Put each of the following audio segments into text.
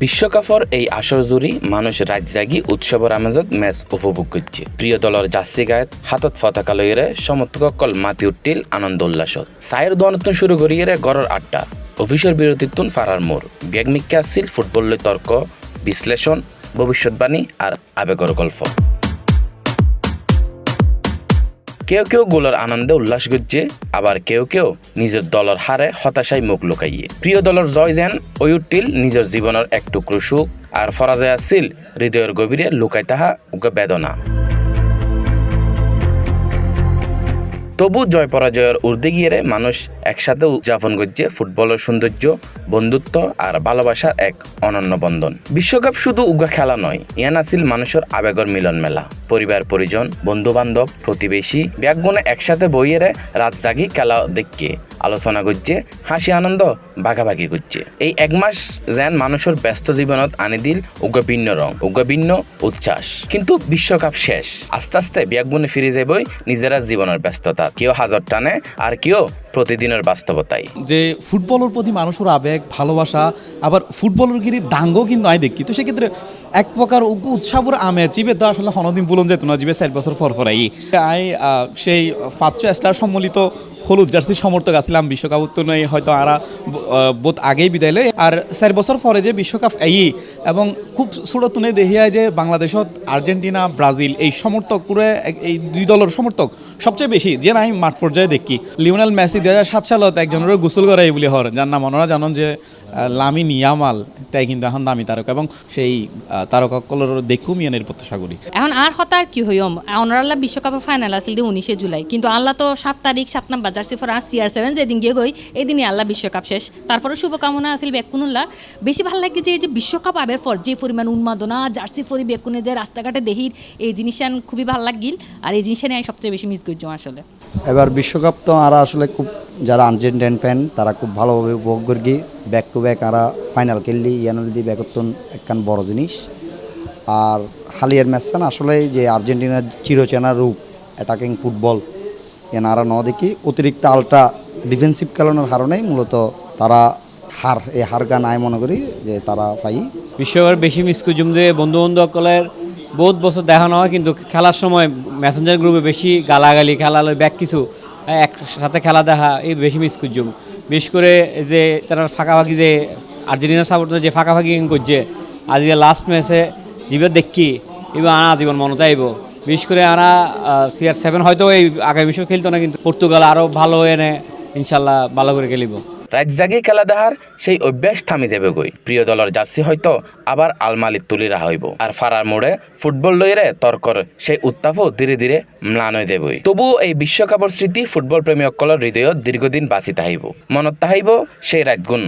বিশ্বকাপৰ এই আসৰ জুৰি মানুষ ৰাত জাগি উৎসৱৰ আমেজত মেচ উপভোগ কৰিছে। প্ৰিয় দলৰ জাৰ্চি গায়ত হাতত পতাকা লৈৰে সমৰ্থকসকল মাতি উঠিল আনন্দ উল্লাসত। চায়ের দোয়ানতন শুরু করিয়ে গড়ৰ আড্ডা, অফিসৰ বিৰতিতন ফারার মোড়, ব্যাগমিক্কা আছিল ফুটবল লৈ তর্ক, বিশ্লেষণ, ভবিষ্যৎবাণী আর আবেগৰ গল্প। কেউ কেউ গোলের আনন্দে উল্লাস করছে, আবার কেউ কেউ নিজের দলের হারে হতাশায় মুখ লুকাইয়ে। প্রিয় দলের জয় যেন ওই উঠিল নিজের জীবনের এক টুকরো সুখ, আর পরাজয় আছিল হৃদয়ের গভীরে লুকাই তাহা বেদনা। তবু জয় পরাজয়ের ঊর্ধ্বে গিয়ে মানুষ একসাথে উদযাপন করছে ফুটবলের সৌন্দর্য, বন্ধুত্ব আর ভালোবাসার এক অনন্য বন্ধন। বিশ্বকাপ শুধু উগা খেলা নয়, ইয়ান আছিল মানুষের আবেগের মিলন মেলা। পরিবার পরিজন, বন্ধু বান্ধব, প্রতিবেশী ব্যাগগুনে একসাথে বইয়েরে রাত জাগি খেলা দেখকে আলোচনা করছে, হাসি আনন্দ ভাগাভাগি করছে। এই এক মাস যেন মানুষের ব্যস্ত জীবনত আনি দিল উগা ভিন্ন রং, উগা ভিন্ন উচ্ছ্বাস। কিন্তু বিশ্বকাপ শেষ, আস্তে আস্তে ব্যাগগুনে ফিরে যাবই নিজেরা জীবনের ব্যস্ততা, কেউ হাজার টানে আর কেউ প্রতিদিনের বাস্তবতায়। যে ফুটবলের প্রতি মানুষের আবেগ ভালোবাসা, আবার ফুটবলের গিরি দাঙ্গও কিন্তু আই দেখি। তো সেক্ষেত্রে এক প্রকার উৎসাহর আমেজ জিবে তো আসলে হনদিন বলুন যেত না, জিবে 4 বছর পর আই সেই 500 স্টার সম্মিলিত হলুদ জার্সির সমর্থক আসলাম। বিশ্বকাপ উত্তরণে হয়তো আরা বহুত আগেই বিদায় লয়, আর 4 বছর পরে যে বিশ্বকাপ এবং খুব ছোট তুনে দেখিয়ায় যে বাংলাদেশত আর্জেন্টিনা, ব্রাজিল এই সমর্থক করে এই দুই দলের সমর্থক সবচেয়ে বেশি যে নাই মাঠ পর্যায়ে দেখি। লিওনেল মেসি 2007 সালত একজনের গোসল করাই বলি হর, যার নাম ওনারা জানেন যে লামিন ইয়ামাল, তাই কিন্তু এখন দামি তারকা, এবং সেই তারকাগুলোর দেখু মিয়ানের প্রত্যাশা করি। এখন আর হতার কি হইম, অনারাল্লাহ বিশ্বকাপের ফাইনাল আসল 19 জুলাই, কিন্তু আল্লাহ তো 7 তারিখ 7 নাম্বার জার্সি ফর CR7 যেদিন গিয়ে গই এই দিনই আল্লাহ বিশ্বকাপ শেষ। তারপরে শুভকামনা আসল বেকুনুল্লাহ। বেশি ভালো লাগে যে এই যে বিশ্বকাপ আবের পর যে পরিমাণ উন্মাদনা জার্সি ফরি বেকুনে যে রাস্তাঘাটে দেহির, এই জিনিসটা খুবই ভালো লাগিল, আর এই জিনিসটা নিয়ে সবচেয়ে বেশি মিস করছি আসলে। এবার বিশ্বকাপ তো আরা আসলে খুব, যারা আর্জেন্টাইন ফ্যান তারা খুব ভালোভাবে উপভোগ করি। ব্যাক টু ব্যাক আরা ফাইনাল খেললি ইয়ানল দি ব্যাকত্তন একখান বড় জিনিস। আর হালিয়ার ম্যাচ আসলে যে আর্জেন্টিনার চিরচেনা রূপ অ্যাটাকিং ফুটবল এনারা ন দেখি অতিরিক্ত আলট্রা ডিফেন্সিভ খেলানোর কারণেই মূলত তারা এই হার গান আয় মনে করি যে তারা পাই। বিশ্বকাপের বেশি মিস করছুম যে বন্ধু সকলের বহুত বছর দেখানো হয়, কিন্তু খেলার সময় মেসেঞ্জার গ্রুপে বেশি গালাগালি খেলা ব্যাক কিছু একসাথে খেলা দেখা এই বেশি মিস করছুম। বিশেষ করে যে তারা ফাঁকাফাঁকি যে আর্জেন্টিনার সাপোর্টার যে ফাঁকাফাঁকি করছে আজকে লাস্ট ম্যাচে জীবন দেখি এবার আনা জীবন মনে আইব। বিশেষ করে আনা CR7 হয়তো এই আগামী বিশ্ব খেলতো না, কিন্তু পর্তুগাল আরও ভালো এনে ইনশাল্লাহ ভালো করে খেলিব। রাত জাগি খেলা দেখার সেই অভ্যাস থামি যাবে গই। প্রিয় দলের জার্সি হয়তো আবার আলমালিত তুলি রাখা হইব, আর ফারার মোড়ে ফুটবল লইরে তর্কর সেই উত্তাপও ধীরে ধীরে ম্লান হয়ে দেবই। তবু এই বিশ্বকাপের স্মৃতি ফুটবল প্রেমীসকলের হৃদয়ত দীর্ঘদিন বাঁচি তাহিব। মনত তাহিব সেই রাতগুণ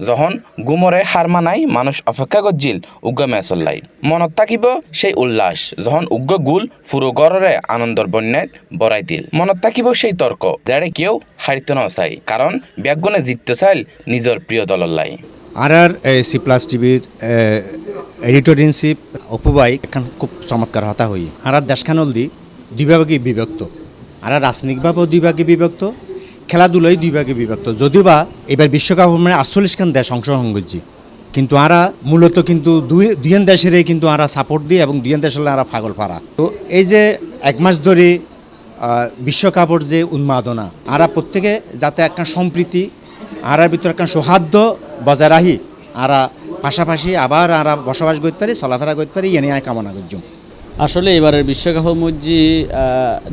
যখন গুমরে হার মানাই মানুষ অপেক্ষা করছিল উগ্র ম্যাচর লাই। মনত থাকিব সেই উল্লাস যখন উগ্র গুল পুরো গড়রে আনন্দর বন্যায় বড়াই দিল। মনত থাকিব সেই তর্ক যারে কেউ হারিতে নচাই, কারণ ব্যাগগুনে জিততে চাইল নিজের প্রিয় দলের লাই। আর C+ টিভির এডিটোরিয়ানশিপ অপুবাই এখন খুব চমৎকার হতা হই। আর দেশখানল দি দুই ভাগে বিভক্ত, আর রাজনৈতিকভাবেও দুই ভাগে বিভক্ত, খেলাধুলাই দুই ভাগে বিভক্ত। যদিও বা এবার বিশ্বকাপ মানে 48খান দেশ অংশগ্রহণ করছি, কিন্তু আরা মূলত কিন্তু দুইন দেশেরই কিন্তু আরা সাপোর্ট দিই এবং দুইন দেশের আরা ফাগল ফারা। তো এই যে এক মাস ধরে বিশ্বকাপের যে উন্মাদনা, আরা প্রত্যেকে যাতে একটা সম্প্রীতি আরার ভিতরে একটা সৌহার্দ্য বজায় রাখি, আরা পাশাপাশি আবার আরা বসবাস করতে পারি, চলাফেরা করতে পারি, এ নিয়ে কামনা করছি। আসলে এবারের বিশ্বকাপের মধ্যে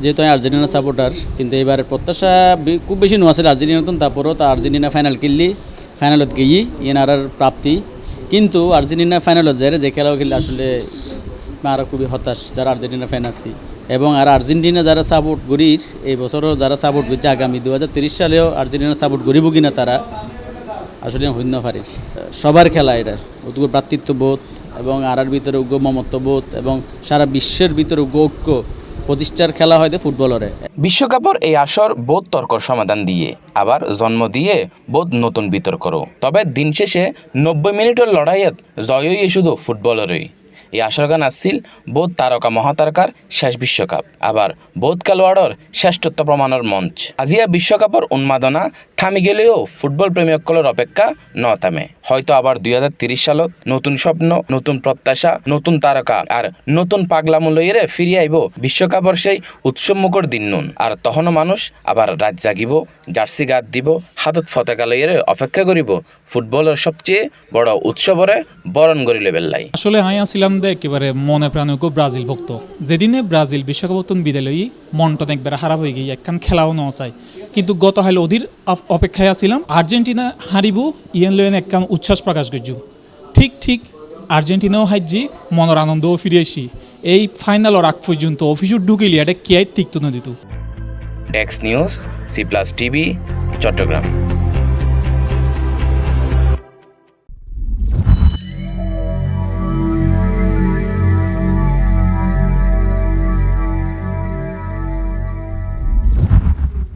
যেহেতু আমি আর্জেন্টিনা সাপোর্টার, কিন্তু এবারের প্রত্যাশা খুব বেশি নোয়াছিল আর্জেন্টিনা, তারপরও তা আর্জেন্টিনা ফাইনাল খেললি, ফাইনালত গিয়ে আর প্রাপ্তি। কিন্তু আর্জেন্টিনা ফাইনালত যায় যে খেলাও খেললে আসলে আরও খুবই হতাশ যারা আর্জেন্টিনা ফ্যান আছি, এবং আর আর্জেন্টিনা যারা সাপোর্ট করির এই বছরও যারা সাপোর্ট করছে, আগামী 2030 সালেও আর্জেন্টিনা সাপোর্ট করিব কিনা তারা আসলে হইন্য পারে। সবার খেলা এটা উগ্র ভ্রাতৃত্ববোধ এবং আরার ভিতরে উগ্র মমত্ববোধ এবং সারা বিশ্বের ভিতরে উগ্র ঐক্য প্রতিষ্ঠার খেলা হয়তো ফুটবলরে। বিশ্বকাপের এই আসর বোধ তর্কর সমাধান দিয়ে আবার জন্ম দিয়ে বোধ নতুন বিতর্করও। তবে দিন শেষে 90 মিনিটের লড়াইয়ের জয়ই শুধু ফুটবলেরই। এই আসরগান আসছিল বহুত তারকা মহাতারকার শেষ বিশ্বকাপ আবার বহুত খেলোয়াড়ের শ্রেষ্ঠত্ব প্রমাণের মঞ্চ আজিয়া বিশ্বকাপের উন্মাদনা থামি গেলেও ফুটবল প্রেমীসকলের অপেক্ষা ন থামে হয়তো আবার 2030 সালত নতুন স্বপ্ন নতুন প্রত্যাশা নতুন তারকা আর নতুন পাগলামো লইরে ফিরে আইব বিশ্বকাপের সেই উৎসবমুখর দিন নুন আর তখনও মানুষ আবার রাত জাগিব জার্সি গাত দিব হাতত ফতেকা লইরে অপেক্ষা করিব ফুটবলের সবচেয়ে বড় উৎসবরে বরণ করি লেবেল্লাই আসলে আমি আসছিলাম যে একেবারে মনে প্রাণে ব্রাজিল ভক্ত যেদিনে ব্রাজিল বিশ্বকাপ বিদায় লই মনটন একবার খারাপ হয়ে গিয়ে একখান খেলাও ন চাই কিন্তু গত হাইল অধীর অপেক্ষায় আসছিলাম আর্জেন্টিনা হারিব ইয়েন লয়েন একখান উচ্ছ্বাস প্রকাশ করছু ঠিক আর্জেন্টিনাও হাইজি মনের আনন্দও ফিরে আসি এই ফাইনালর আগ পর্যন্ত অফিসুর ঢুকিলি এটা কে ঠিক তো না দিত ডেক্স নিউজ C+ TV চট্টগ্রাম।